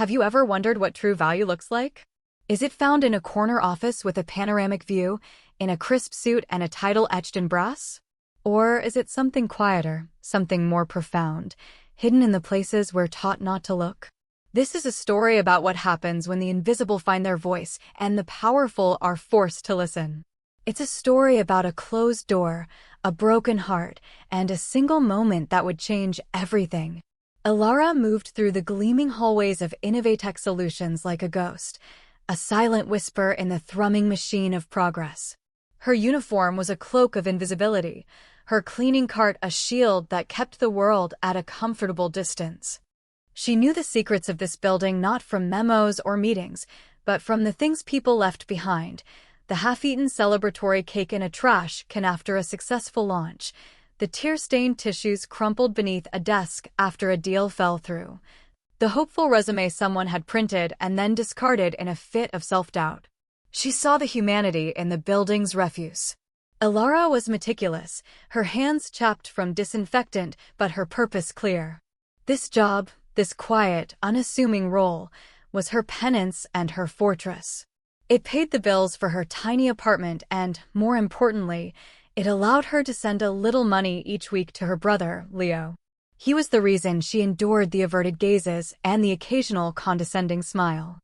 Have you ever wondered what true value looks like? Is it found in a corner office with a panoramic view, in a crisp suit and a title etched in brass? Or is it something quieter, something more profound, hidden in the places we're taught not to look? This is a story about what happens when the invisible find their voice and the powerful are forced to listen. It's a story about a closed door, a broken heart, and a single moment that would change everything. Alara moved through the gleaming hallways of Innovatech Solutions like a ghost, a silent whisper in the thrumming machine of progress. Her uniform was a cloak of invisibility, her cleaning cart a shield that kept the world at a comfortable distance. She knew the secrets of this building not from memos or meetings, but from the things people left behind: the half-eaten celebratory cake in a trash can after a successful launch, the tear-stained tissues crumpled beneath a desk after a deal fell through, the hopeful resume someone had printed and then discarded in a fit of self-doubt. She saw the humanity in the building's refuse. Alara was meticulous, her hands chapped from disinfectant, but her purpose clear. This job, this quiet, unassuming role, was her penance and her fortress. It paid the bills for her tiny apartment and, more importantly, it allowed her to send a little money each week to her brother, Leo. He was the reason she endured the averted gazes and the occasional condescending smile.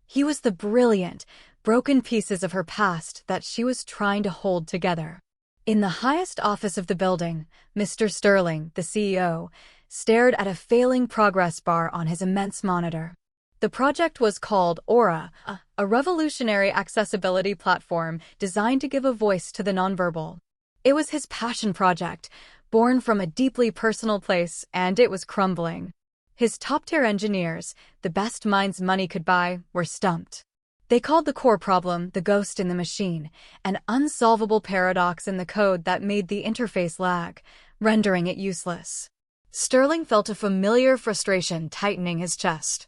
He was the brilliant, broken pieces of her past that she was trying to hold together. In the highest office of the building, Mr. Sterling, the CEO, stared at a failing progress bar on his immense monitor. The project was called Aura, a revolutionary accessibility platform designed to give a voice to the nonverbal. It was his passion project, born from a deeply personal place, and it was crumbling. His top-tier engineers, the best minds money could buy, were stumped. They called the core problem the ghost in the machine, an unsolvable paradox in the code that made the interface lag, rendering it useless. Sterling felt a familiar frustration tightening his chest.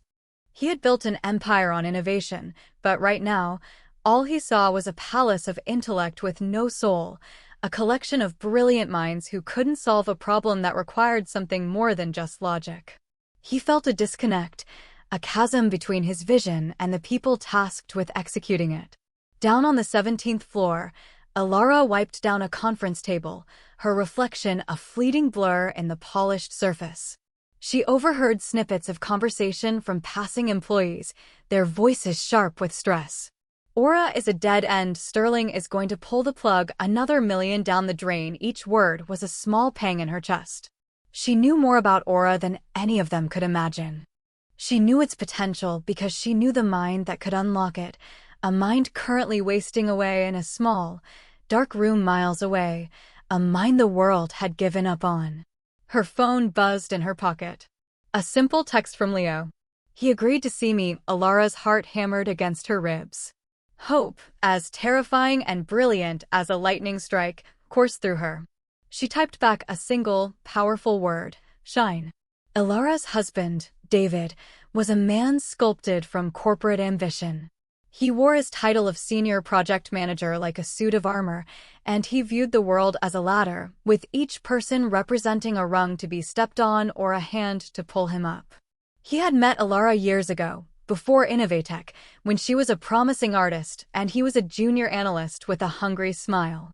He had built an empire on innovation, but right now, all he saw was a palace of intellect with no soul, a collection of brilliant minds who couldn't solve a problem that required something more than just logic. He felt a disconnect, a chasm between his vision and the people tasked with executing it. Down on the 17th floor, Alara wiped down a conference table, her reflection a fleeting blur in the polished surface. She overheard snippets of conversation from passing employees, their voices sharp with stress. Aura is a dead end. Sterling is going to pull the plug, another million down the drain. Each word was a small pang in her chest. She knew more about Aura than any of them could imagine. She knew its potential because she knew the mind that could unlock it, a mind currently wasting away in a small, dark room miles away, a mind the world had given up on. Her phone buzzed in her pocket. A simple text from Leo. He agreed to see me. Alara's heart hammered against her ribs. Hope, as terrifying and brilliant as a lightning strike, coursed through her. She typed back a single, powerful word: shine. Alara's husband, David, was a man sculpted from corporate ambition. He wore his title of senior project manager like a suit of armor, and he viewed the world as a ladder, with each person representing a rung to be stepped on or a hand to pull him up. He had met Alara years ago, before Innovatech, when she was a promising artist and he was a junior analyst with a hungry smile.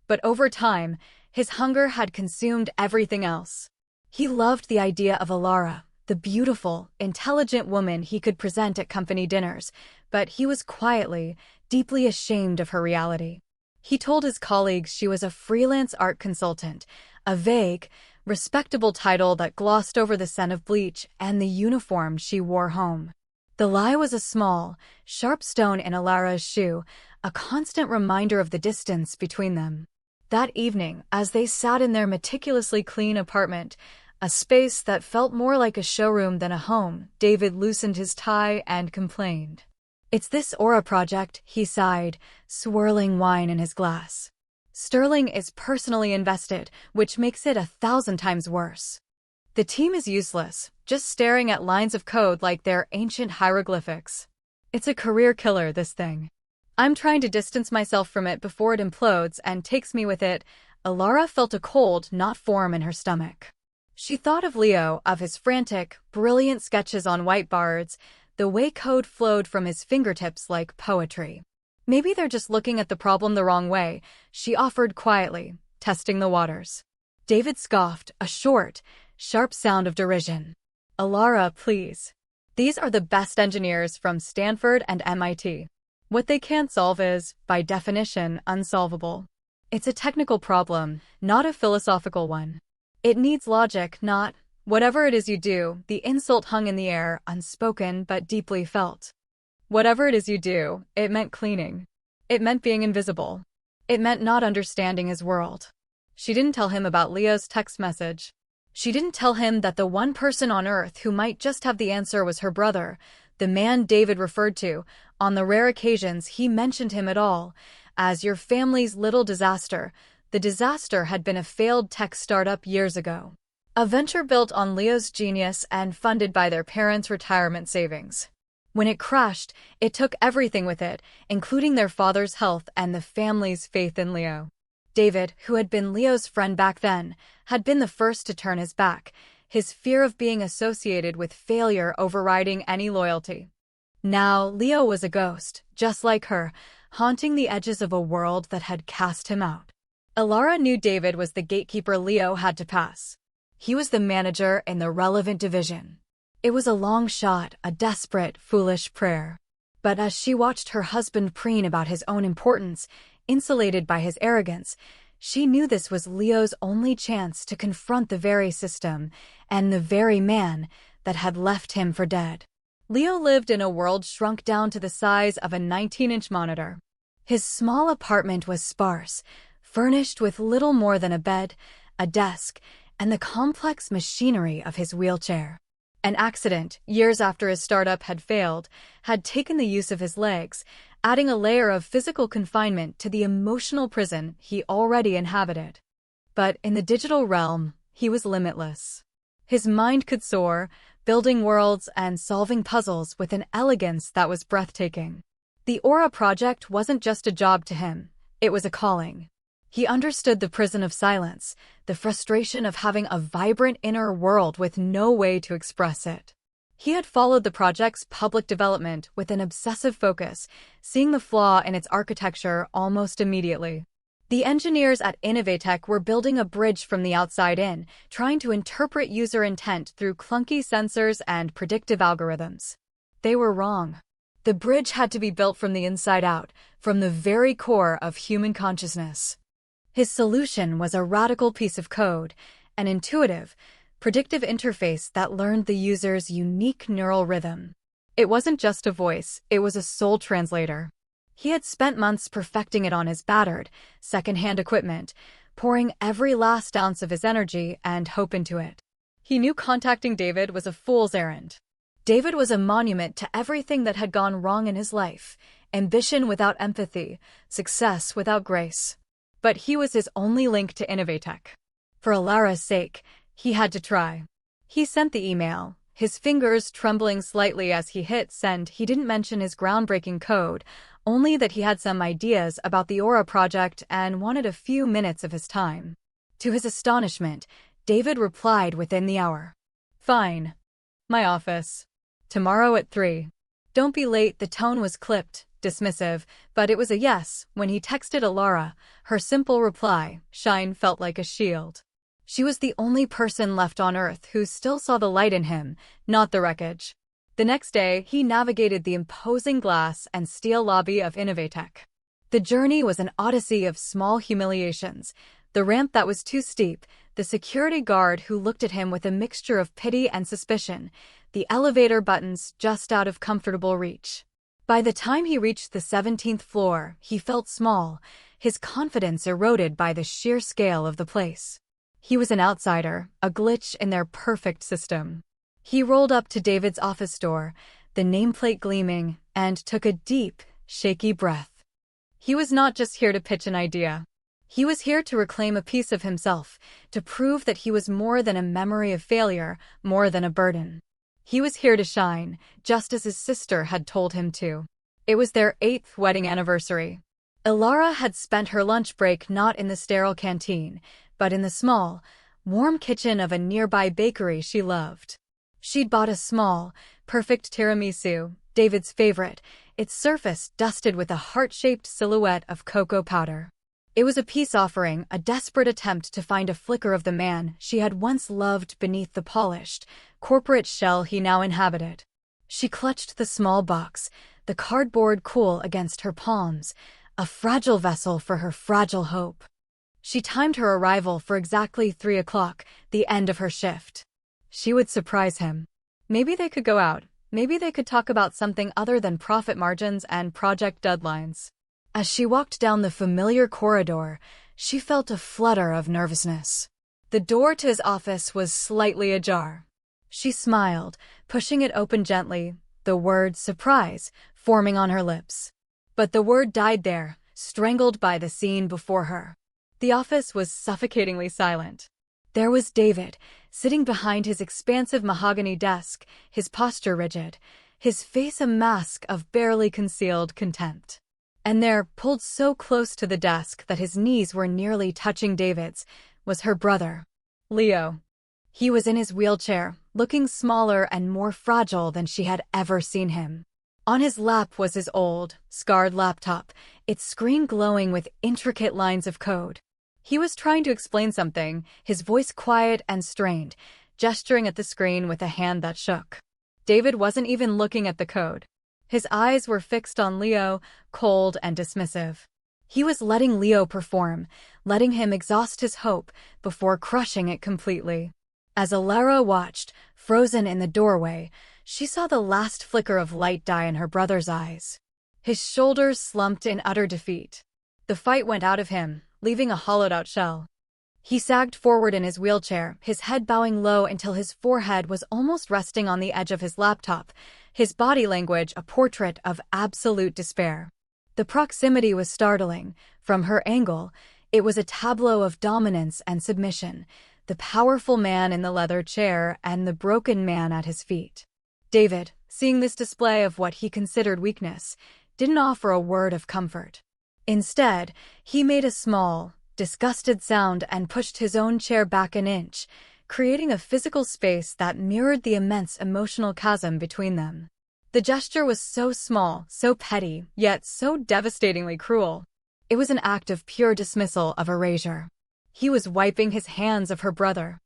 But over time, his hunger had consumed everything else. He loved the idea of Alara, the beautiful, intelligent woman he could present at company dinners, but he was quietly, deeply ashamed of her reality. He told his colleagues she was a freelance art consultant, a vague, respectable title that glossed over the scent of bleach and the uniform she wore home. The lie was a small, sharp stone in Alara's shoe, a constant reminder of the distance between them. That evening, as they sat in their meticulously clean apartment, a space that felt more like a showroom than a home, David loosened his tie and complained. "It's this Aura project," he sighed, swirling wine in his glass. "Sterling is personally invested, which makes it 1,000 times worse. The team is useless, just staring at lines of code like they're ancient hieroglyphics. It's a career killer, this thing. I'm trying to distance myself from it before it implodes and takes me with it." Alara felt a cold, not form in her stomach. She thought of Leo, of his frantic, brilliant sketches on whiteboards, the way code flowed from his fingertips like poetry. Maybe they're just looking at the problem the wrong way, she offered quietly, testing the waters. David scoffed, a short, sharp sound of derision. Alara, please. These are the best engineers from Stanford and MIT. What they can't solve is, by definition, unsolvable. It's a technical problem, not a philosophical one. It needs logic, not, whatever it is you do. The insult hung in the air, unspoken but deeply felt. Whatever it is you do, it meant cleaning. It meant being invisible. It meant not understanding his world. She didn't tell him about Leo's text message. She didn't tell him that the one person on Earth who might just have the answer was her brother, the man David referred to, on the rare occasions he mentioned him at all, as your family's little disaster. The disaster had been a failed tech startup years ago. A venture built on Leo's genius and funded by their parents' retirement savings. When it crashed, it took everything with it, including their father's health and the family's faith in Leo. David, who had been Leo's friend back then, had been the first to turn his back, his fear of being associated with failure overriding any loyalty. Now, Leo was a ghost, just like her, haunting the edges of a world that had cast him out. Alara knew David was the gatekeeper Leo had to pass. He was the manager in the relevant division. It was a long shot, a desperate, foolish prayer. But as she watched her husband preen about his own importance, insulated by his arrogance, she knew this was Leo's only chance to confront the very system and the very man that had left him for dead. Leo lived in a world shrunk down to the size of a 19-inch monitor. His small apartment was sparse, furnished with little more than a bed, a desk, and the complex machinery of his wheelchair. An accident, years after his startup had failed, had taken the use of his legs, adding a layer of physical confinement to the emotional prison he already inhabited. But in the digital realm, he was limitless. His mind could soar, building worlds and solving puzzles with an elegance that was breathtaking. The Aura project wasn't just a job to him, it was a calling. He understood the prison of silence, the frustration of having a vibrant inner world with no way to express it. He had followed the project's public development with an obsessive focus, seeing the flaw in its architecture almost immediately. The engineers at Innovatech were building a bridge from the outside in, trying to interpret user intent through clunky sensors and predictive algorithms. They were wrong. The bridge had to be built from the inside out, from the very core of human consciousness. His solution was a radical piece of code, an intuitive, predictive interface that learned the user's unique neural rhythm. It wasn't just a voice, it was a soul translator. He had spent months perfecting it on his battered, second-hand equipment, pouring every last ounce of his energy and hope into it. He knew contacting David was a fool's errand. David was a monument to everything that had gone wrong in his life, ambition without empathy, success without grace. But he was his only link to Innovatech. For Alara's sake, he had to try. He sent the email, his fingers trembling slightly as he hit send. He didn't mention his groundbreaking code, only that he had some ideas about the Aura project and wanted a few minutes of his time. To his astonishment, David replied within the hour. Fine. My office. Tomorrow at 3. Don't be late. The tone was clipped, dismissive, but it was a yes. When he texted Alara, her simple reply, shine, felt like a shield. She was the only person left on Earth who still saw the light in him, not the wreckage. The next day, he navigated the imposing glass and steel lobby of Innovatech. The journey was an odyssey of small humiliations, the ramp that was too steep, the security guard who looked at him with a mixture of pity and suspicion, the elevator buttons just out of comfortable reach. By the time he reached the 17th floor, he felt small, his confidence eroded by the sheer scale of the place. He was an outsider, a glitch in their perfect system. He rolled up to David's office door, the nameplate gleaming, and took a deep, shaky breath. He was not just here to pitch an idea. He was here to reclaim a piece of himself, to prove that he was more than a memory of failure, more than a burden. He was here to shine, just as his sister had told him to. It was their 8th wedding anniversary. Alara had spent her lunch break not in the sterile canteen, but in the small, warm kitchen of a nearby bakery she loved. She'd bought a small, perfect tiramisu, David's favorite, its surface dusted with a heart-shaped silhouette of cocoa powder. It was a peace offering, a desperate attempt to find a flicker of the man she had once loved beneath the polished, corporate shell he now inhabited. She clutched the small box, the cardboard cool against her palms, a fragile vessel for her fragile hope. She timed her arrival for exactly 3 o'clock, the end of her shift. She would surprise him. Maybe they could go out. Maybe they could talk about something other than profit margins and project deadlines. As she walked down the familiar corridor, she felt a flutter of nervousness. The door to his office was slightly ajar. She smiled, pushing it open gently, the word surprise forming on her lips. But the word died there, strangled by the scene before her. The office was suffocatingly silent. There was David, sitting behind his expansive mahogany desk, his posture rigid, his face a mask of barely concealed contempt. And there, pulled so close to the desk that his knees were nearly touching David's, was her brother, Leo. He was in his wheelchair, looking smaller and more fragile than she had ever seen him. On his lap was his old, scarred laptop, its screen glowing with intricate lines of code. He was trying to explain something, his voice quiet and strained, gesturing at the screen with a hand that shook. David wasn't even looking at the code. His eyes were fixed on Leo, cold and dismissive. He was letting Leo perform, letting him exhaust his hope before crushing it completely. As Alara watched, frozen in the doorway, she saw the last flicker of light die in her brother's eyes. His shoulders slumped in utter defeat. The fight went out of him, leaving a hollowed-out shell. He sagged forward in his wheelchair, his head bowing low until his forehead was almost resting on the edge of his laptop, his body language a portrait of absolute despair. The proximity was startling. From her angle, it was a tableau of dominance and submission, the powerful man in the leather chair and the broken man at his feet. David, seeing this display of what he considered weakness, didn't offer a word of comfort. Instead, he made a small, disgusted sound and pushed his own chair back an inch, creating a physical space that mirrored the immense emotional chasm between them. The gesture was so small, so petty, yet so devastatingly cruel. It was an act of pure dismissal of erasure. He was wiping his hands of her brother.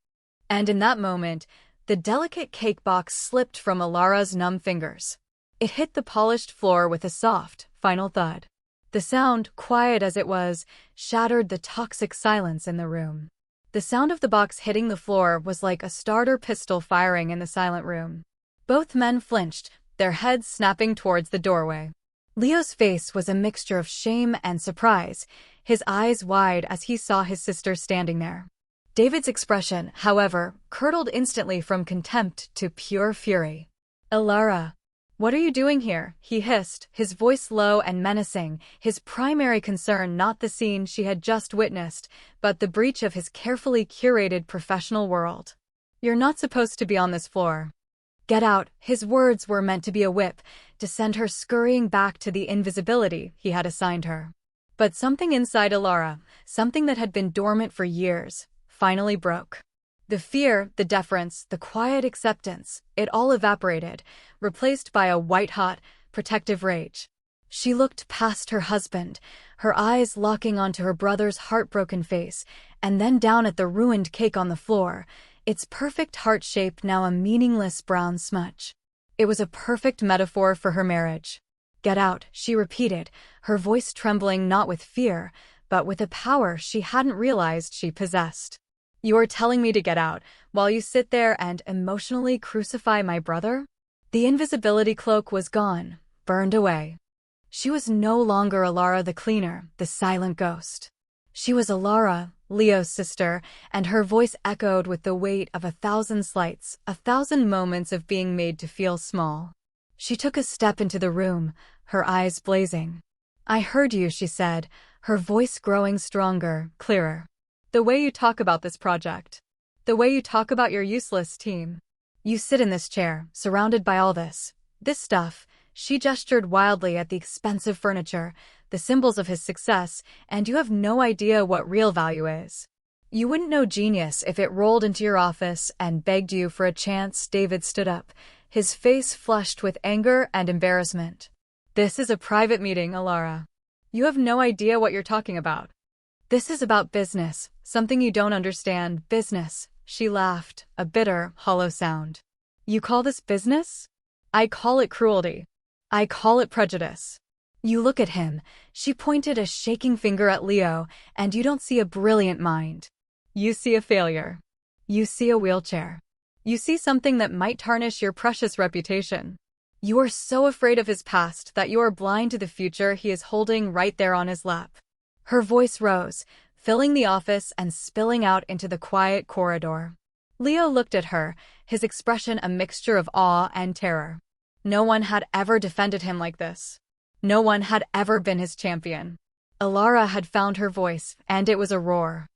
And in that moment, the delicate cake box slipped from Alara's numb fingers. It hit the polished floor with a soft, final thud. The sound, quiet as it was, shattered the toxic silence in the room. The sound of the box hitting the floor was like a starter pistol firing in the silent room. Both men flinched, their heads snapping towards the doorway. Leo's face was a mixture of shame and surprise, his eyes wide as he saw his sister standing there. David's expression, however, curdled instantly from contempt to pure fury. "Alara, what are you doing here?" he hissed, his voice low and menacing, his primary concern not the scene she had just witnessed, but the breach of his carefully curated professional world. "You're not supposed to be on this floor. Get out." His words were meant to be a whip, to send her scurrying back to the invisibility he had assigned her. But something inside Alara, something that had been dormant for years, finally broke. The fear, the deference, the quiet acceptance, it all evaporated, replaced by a white-hot, protective rage. She looked past her husband, her eyes locking onto her brother's heartbroken face, and then down at the ruined cake on the floor, its perfect heart shape now a meaningless brown smudge. It was a perfect metaphor for her marriage. "Get out," she repeated, her voice trembling not with fear, but with a power she hadn't realized she possessed. "You are telling me to get out, while you sit there and emotionally crucify my brother?" The invisibility cloak was gone, burned away. She was no longer Alara the cleaner, the silent ghost. She was Alara, Leo's sister, and her voice echoed with the weight of 1,000 slights, 1,000 moments of being made to feel small. She took a step into the room, her eyes blazing. "I heard you," she said, her voice growing stronger, clearer. "The way you talk about this project. The way you talk about your useless team. You sit in this chair, surrounded by all this stuff." She gestured wildly at the expensive furniture, the symbols of his success, "and you have no idea what real value is. You wouldn't know genius if it rolled into your office and begged you for a chance. David stood up, his face flushed with anger and embarrassment. This is a private meeting, Alara. You have no idea what you're talking about. This is about business, something you don't understand, business. She laughed, a bitter, hollow sound. You call this business? I call it cruelty. I call it prejudice. You look at him, she pointed a shaking finger at Leo, and you don't see a brilliant mind. You see a failure. You see a wheelchair. You see something that might tarnish your precious reputation. You are so afraid of his past that you are blind to the future he is holding right there on his lap. Her voice rose, filling the office and spilling out into the quiet corridor. Leo looked at her, his expression a mixture of awe and terror. No one had ever defended him like this. No one had ever been his champion. Alara had found her voice, and it was a roar.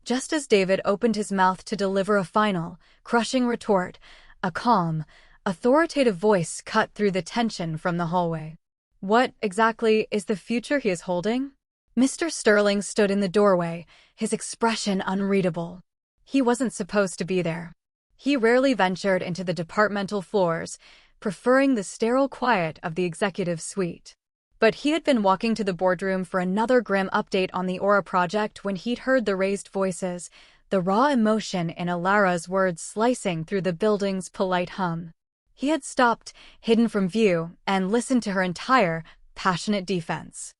Just as David opened his mouth to deliver a final, crushing retort, a calm, authoritative voice cut through the tension from the hallway. What, exactly, is the future he is holding? Mr. Sterling stood in the doorway, his expression unreadable. He wasn't supposed to be there. He rarely ventured into the departmental floors, preferring the sterile quiet of the executive suite. But he had been walking to the boardroom for another grim update on the Aura project when he'd heard the raised voices, the raw emotion in Alara's words slicing through the building's polite hum. He had stopped, hidden from view, and listened to her entire, passionate defense.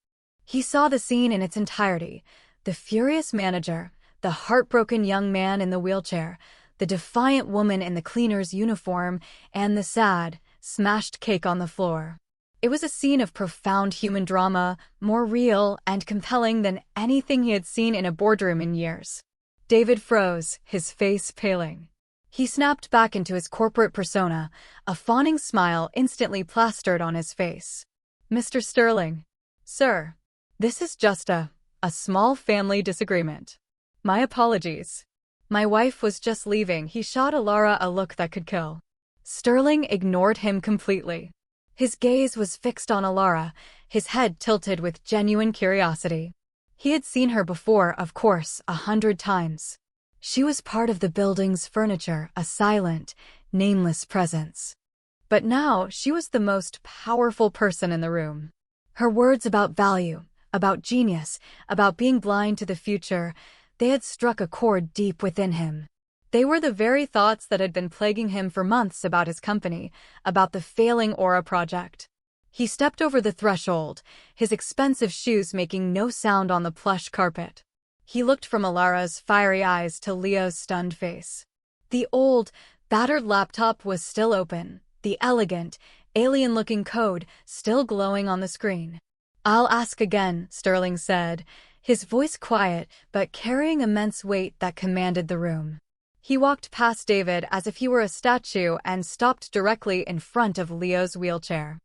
He saw the scene in its entirety, the furious manager, the heartbroken young man in the wheelchair, the defiant woman in the cleaner's uniform, and the sad, smashed cake on the floor. It was a scene of profound human drama, more real and compelling than anything he had seen in a boardroom in years. David froze, his face paling. He snapped back into his corporate persona, a fawning smile instantly plastered on his face. Mr. Sterling. Sir. This is just a small family disagreement. My apologies. My wife was just leaving. He shot Alara a look that could kill. Sterling ignored him completely. His gaze was fixed on Alara, his head tilted with genuine curiosity. He had seen her before, of course, 100 times. She was part of the building's furniture, a silent, nameless presence. But now she was the most powerful person in the room. Her words about value, about genius, about being blind to the future, they had struck a chord deep within him. They were the very thoughts that had been plaguing him for months about his company, about the failing Aura project. He stepped over the threshold, his expensive shoes making no sound on the plush carpet. He looked from Alara's fiery eyes to Leo's stunned face. The old, battered laptop was still open, the elegant, alien-looking code still glowing on the screen. I'll ask again, Sterling said, his voice quiet but carrying immense weight that commanded the room. He walked past David as if he were a statue and stopped directly in front of Leo's wheelchair.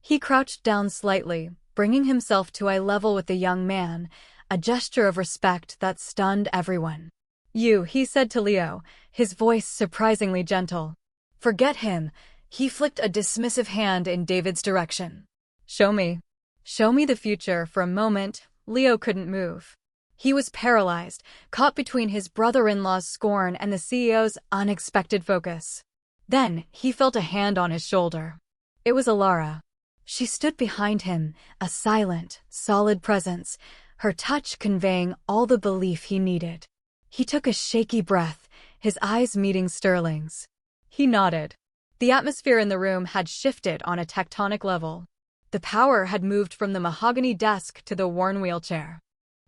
He crouched down slightly, bringing himself to eye level with the young man, a gesture of respect that stunned everyone. You, he said to Leo, his voice surprisingly gentle. Forget him. He flicked a dismissive hand in David's direction. Show me. Show me the future. For a moment, Leo couldn't move. He was paralyzed, caught between his brother-in-law's scorn and the CEO's unexpected focus. Then, he felt a hand on his shoulder. It was Alara. She stood behind him, a silent, solid presence, her touch conveying all the belief he needed. He took a shaky breath, his eyes meeting Sterling's. He nodded. The atmosphere in the room had shifted on a tectonic level. The power had moved from the mahogany desk to the worn wheelchair.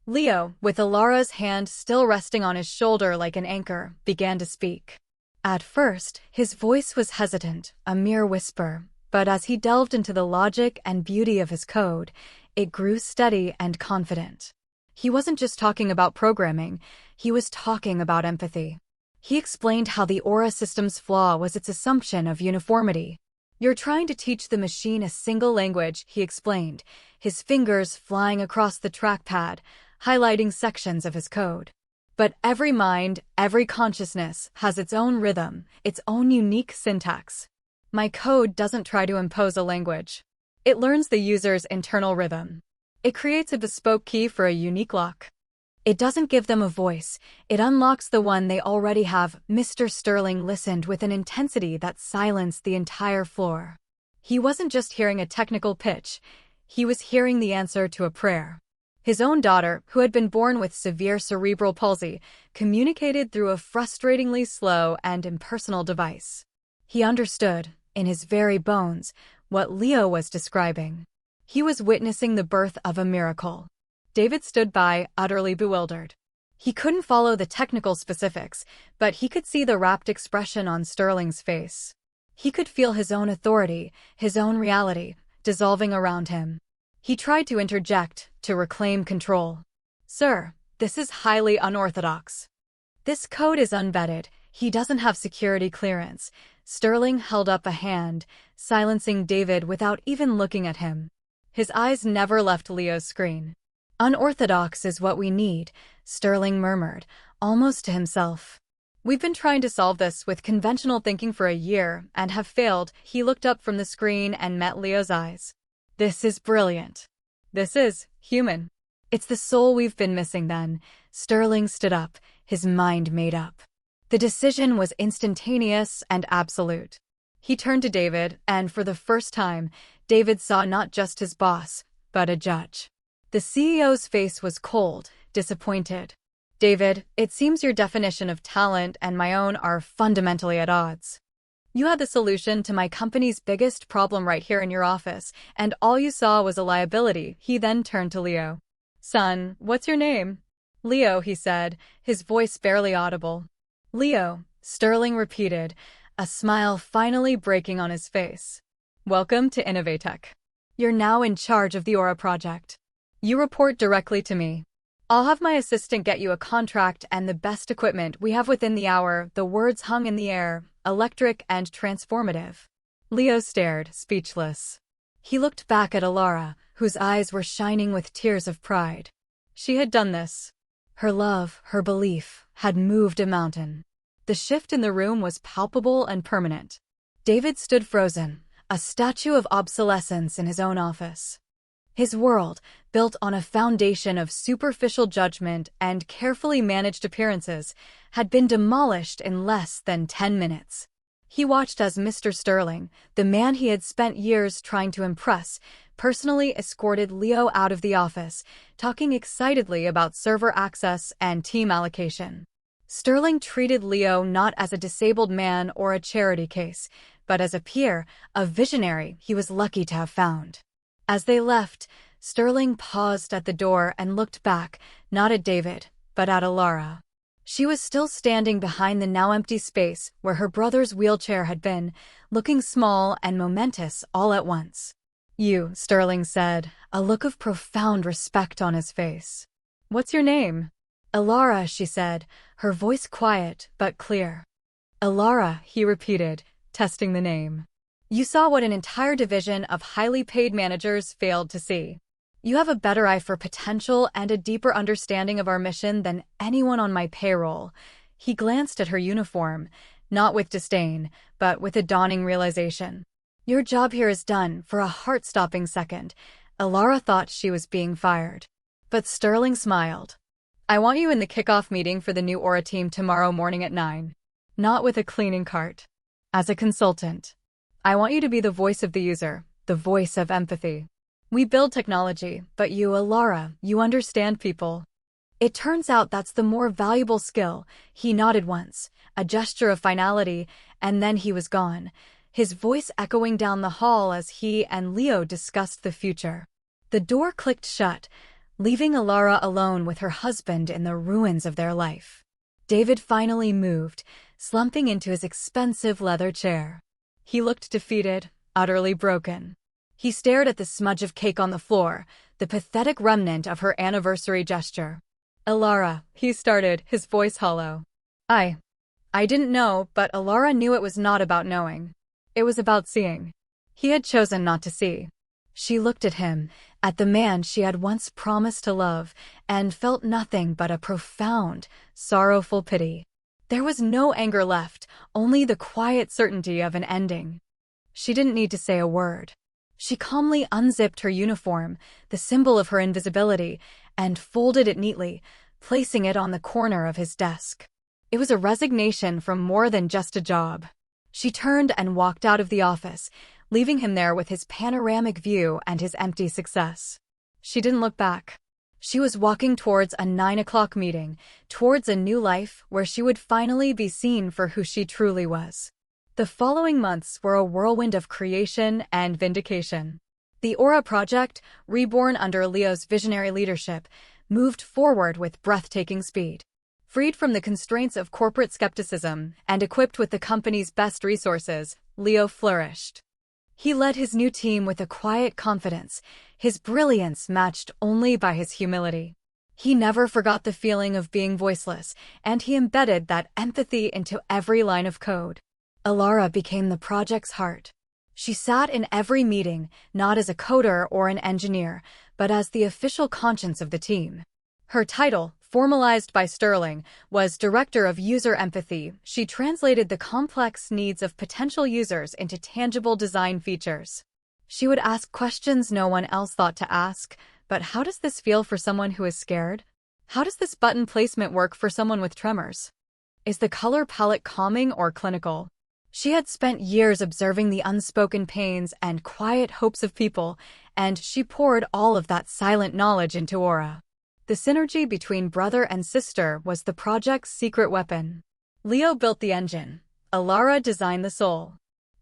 Leo, with Alara's hand still resting on his shoulder like an anchor, began to speak. At first, his voice was hesitant, a mere whisper, but as he delved into the logic and beauty of his code, it grew steady and confident. He wasn't just talking about programming, he was talking about empathy. He explained how the Aura system's flaw was its assumption of uniformity. You're trying to teach the machine a single language, he explained, his fingers flying across the trackpad, highlighting sections of his code. But every mind, every consciousness, has its own rhythm, its own unique syntax. My code doesn't try to impose a language. It learns the user's internal rhythm. It creates a bespoke key for a unique lock. It doesn't give them a voice, it unlocks the one they already have. Mr. Sterling listened with an intensity that silenced the entire floor. He wasn't just hearing a technical pitch, he was hearing the answer to a prayer. His own daughter, who had been born with severe cerebral palsy, communicated through a frustratingly slow and impersonal device. He understood, in his very bones, what Leo was describing. He was witnessing the birth of a miracle. David stood by, utterly bewildered. He couldn't follow the technical specifics, but he could see the rapt expression on Sterling's face. He could feel his own authority, his own reality, dissolving around him. He tried to interject, to reclaim control. "Sir, this is highly unorthodox. This code is unvetted. He doesn't have security clearance." Sterling held up a hand, silencing David without even looking at him. His eyes never left Leo's screen. "Unorthodox is what we need," Sterling murmured, almost to himself. "We've been trying to solve this with conventional thinking for a year, and have failed." He looked up from the screen and met Leo's eyes. "This is brilliant. This is human. It's the soul we've been missing then." Sterling stood up, his mind made up. The decision was instantaneous and absolute. He turned to David, and for the first time, David saw not just his boss, but a judge. The CEO's face was cold, disappointed. "David, it seems your definition of talent and my own are fundamentally at odds. You had the solution to my company's biggest problem right here in your office, and all you saw was a liability." He then turned to Leo. "Son, what's your name?" "Leo," he said, his voice barely audible. "Leo," Sterling repeated, a smile finally breaking on his face. "Welcome to Innovatech. You're now in charge of the Aura project. You report directly to me. I'll have my assistant get you a contract and the best equipment we have within the hour." The words hung in the air, electric and transformative. Leo stared, speechless. He looked back at Alara, whose eyes were shining with tears of pride. She had done this. Her love, her belief, had moved a mountain. The shift in the room was palpable and permanent. David stood frozen, a statue of obsolescence in his own office. His world, built on a foundation of superficial judgment and carefully managed appearances, had been demolished in less than 10 minutes. He watched as Mr. Sterling, the man he had spent years trying to impress, personally escorted Leo out of the office, talking excitedly about server access and team allocation. Sterling treated Leo not as a disabled man or a charity case, but as a peer, a visionary he was lucky to have found. As they left, Sterling paused at the door and looked back, not at David, but at Alara. She was still standing behind the now empty space where her brother's wheelchair had been, looking small and momentous all at once. "You," Sterling said, a look of profound respect on his face. "What's your name?" "Alara," she said, her voice quiet but clear. "Alara," he repeated, testing the name. "You saw what an entire division of highly paid managers failed to see. You have a better eye for potential and a deeper understanding of our mission than anyone on my payroll." He glanced at her uniform, not with disdain, but with a dawning realization. "Your job here is done." For a heart-stopping second, Alara thought she was being fired. But Sterling smiled. "I want you in the kickoff meeting for the new Aura team tomorrow morning at 9. Not with a cleaning cart. As a consultant. I want you to be the voice of the user, the voice of empathy. We build technology, but you, Alara, you understand people. It turns out that's the more valuable skill." He nodded once, a gesture of finality, and then he was gone, his voice echoing down the hall as he and Leo discussed the future. The door clicked shut, leaving Alara alone with her husband in the ruins of their life. David finally moved, slumping into his expensive leather chair. He looked defeated, utterly broken. He stared at the smudge of cake on the floor, the pathetic remnant of her anniversary gesture. "Alara," he started, his voice hollow. I didn't know," but Alara knew it was not about knowing. It was about seeing. He had chosen not to see. She looked at him, at the man she had once promised to love, and felt nothing but a profound, sorrowful pity. There was no anger left, only the quiet certainty of an ending. She didn't need to say a word. She calmly unzipped her uniform, the symbol of her invisibility, and folded it neatly, placing it on the corner of his desk. It was a resignation from more than just a job. She turned and walked out of the office, leaving him there with his panoramic view and his empty success. She didn't look back. She was walking towards a 9 o'clock meeting, towards a new life where she would finally be seen for who she truly was. The following months were a whirlwind of creation and vindication. The Aura project, reborn under Leo's visionary leadership, moved forward with breathtaking speed. Freed from the constraints of corporate skepticism and equipped with the company's best resources, Leo flourished. He led his new team with a quiet confidence, his brilliance matched only by his humility. He never forgot the feeling of being voiceless, and he embedded that empathy into every line of code. Alara became the project's heart. She sat in every meeting, not as a coder or an engineer, but as the official conscience of the team. Her title, formalized by Sterling, was Director of User Empathy. She translated the complex needs of potential users into tangible design features. She would ask questions no one else thought to ask, but how does this feel for someone who is scared? How does this button placement work for someone with tremors? Is the color palette calming or clinical? She had spent years observing the unspoken pains and quiet hopes of people, and she poured all of that silent knowledge into Aura. The synergy between brother and sister was the project's secret weapon. Leo built the engine. Alara designed the soul.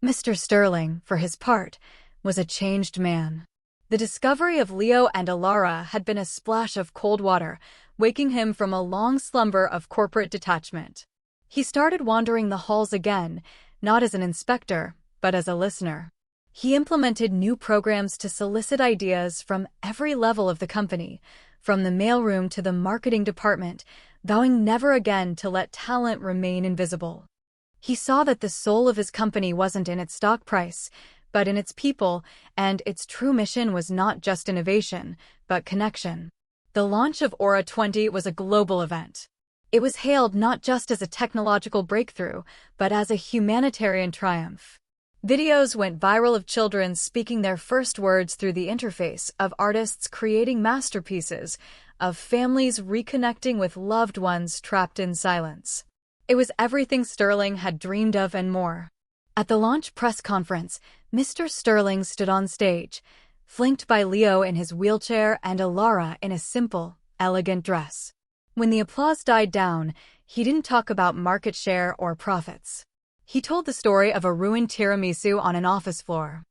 Mr. Sterling, for his part, was a changed man. The discovery of Leo and Alara had been a splash of cold water, waking him from a long slumber of corporate detachment. He started wandering the halls again, not as an inspector, but as a listener. He implemented new programs to solicit ideas from every level of the company, from the mailroom to the marketing department, vowing never again to let talent remain invisible. He saw that the soul of his company wasn't in its stock price, but in its people, and its true mission was not just innovation, but connection. The launch of Aura 20 was a global event. It was hailed not just as a technological breakthrough, but as a humanitarian triumph. Videos went viral of children speaking their first words through the interface, of artists creating masterpieces, of families reconnecting with loved ones trapped in silence. It was everything Sterling had dreamed of and more. At the launch press conference, Mr. Sterling stood on stage, flanked by Leo in his wheelchair and Alara in a simple, elegant dress. When the applause died down, he didn't talk about market share or profits. He told the story of a ruined tiramisu on an office floor.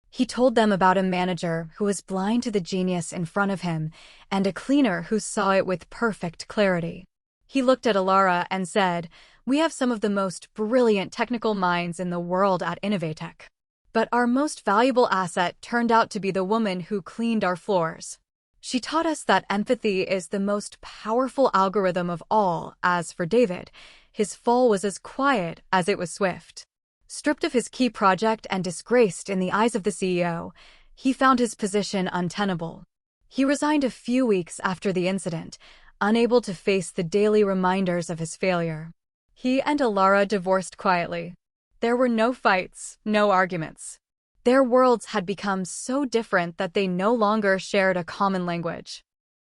He told them about a manager who was blind to the genius in front of him and a cleaner who saw it with perfect clarity. He looked at Alara and said, "We have some of the most brilliant technical minds in the world at Innovatech. But our most valuable asset turned out to be the woman who cleaned our floors. She taught us that empathy is the most powerful algorithm of all. As for David, his fall was as quiet as it was swift. Stripped of his key project and disgraced in the eyes of the CEO, he found his position untenable. He resigned a few weeks after the incident, unable to face the daily reminders of his failure. He and Alara divorced quietly. There were no fights, no arguments. Their worlds had become so different that they no longer shared a common language.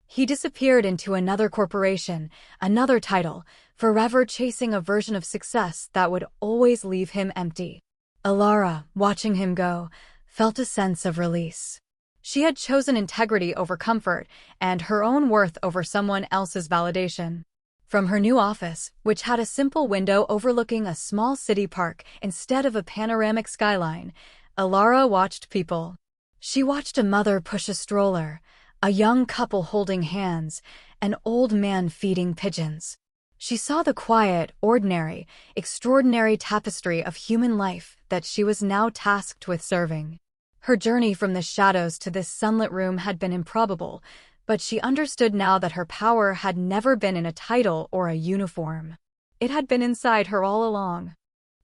He disappeared into another corporation, another title, forever chasing a version of success that would always leave him empty. Alara, watching him go, felt a sense of release. She had chosen integrity over comfort and her own worth over someone else's validation. From her new office, which had a simple window overlooking a small city park instead of a panoramic skyline, Alara watched people. She watched a mother push a stroller, a young couple holding hands, an old man feeding pigeons. She saw the quiet, ordinary, extraordinary tapestry of human life that she was now tasked with serving. Her journey from the shadows to this sunlit room had been improbable, but she understood now that her power had never been in a title or a uniform. It had been inside her all along.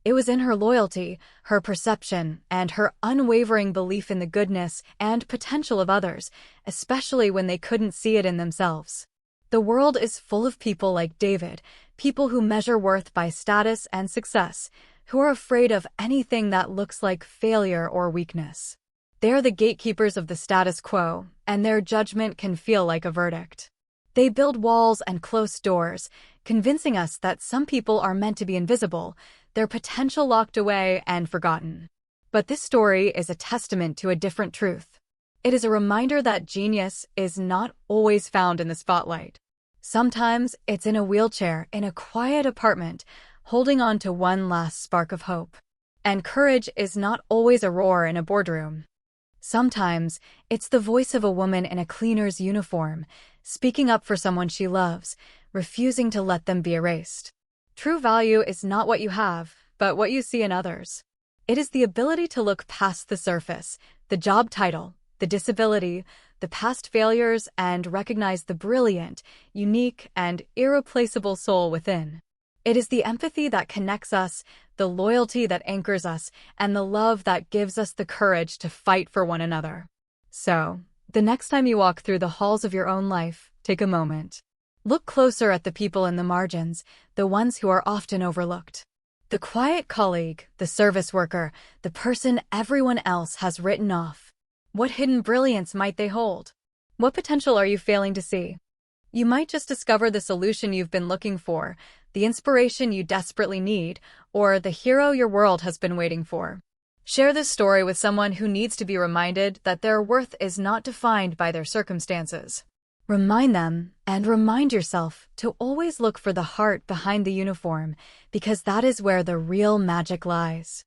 It was in her loyalty, her perception, and her unwavering belief in the goodness and potential of others, especially when they couldn't see it in themselves. The world is full of people like David, people who measure worth by status and success, who are afraid of anything that looks like failure or weakness. They're the gatekeepers of the status quo, and their judgment can feel like a verdict. They build walls and close doors, convincing us that some people are meant to be invisible, their potential locked away and forgotten. But this story is a testament to a different truth. It is a reminder that genius is not always found in the spotlight. Sometimes it's in a wheelchair in a quiet apartment, holding on to one last spark of hope. And courage is not always a roar in a boardroom. Sometimes it's the voice of a woman in a cleaner's uniform, speaking up for someone she loves, refusing to let them be erased. True value is not what you have, but what you see in others. It is the ability to look past the surface, the job title, the disability, the past failures, and recognize the brilliant, unique, and irreplaceable soul within. It is the empathy that connects us, the loyalty that anchors us, and the love that gives us the courage to fight for one another. So, the next time you walk through the halls of your own life, take a moment. Look closer at the people in the margins, the ones who are often overlooked. The quiet colleague, the service worker, the person everyone else has written off. What hidden brilliance might they hold? What potential are you failing to see? You might just discover the solution you've been looking for, the inspiration you desperately need, or the hero your world has been waiting for. Share this story with someone who needs to be reminded that their worth is not defined by their circumstances. Remind them, and remind yourself, to always look for the heart behind the uniform, because that is where the real magic lies.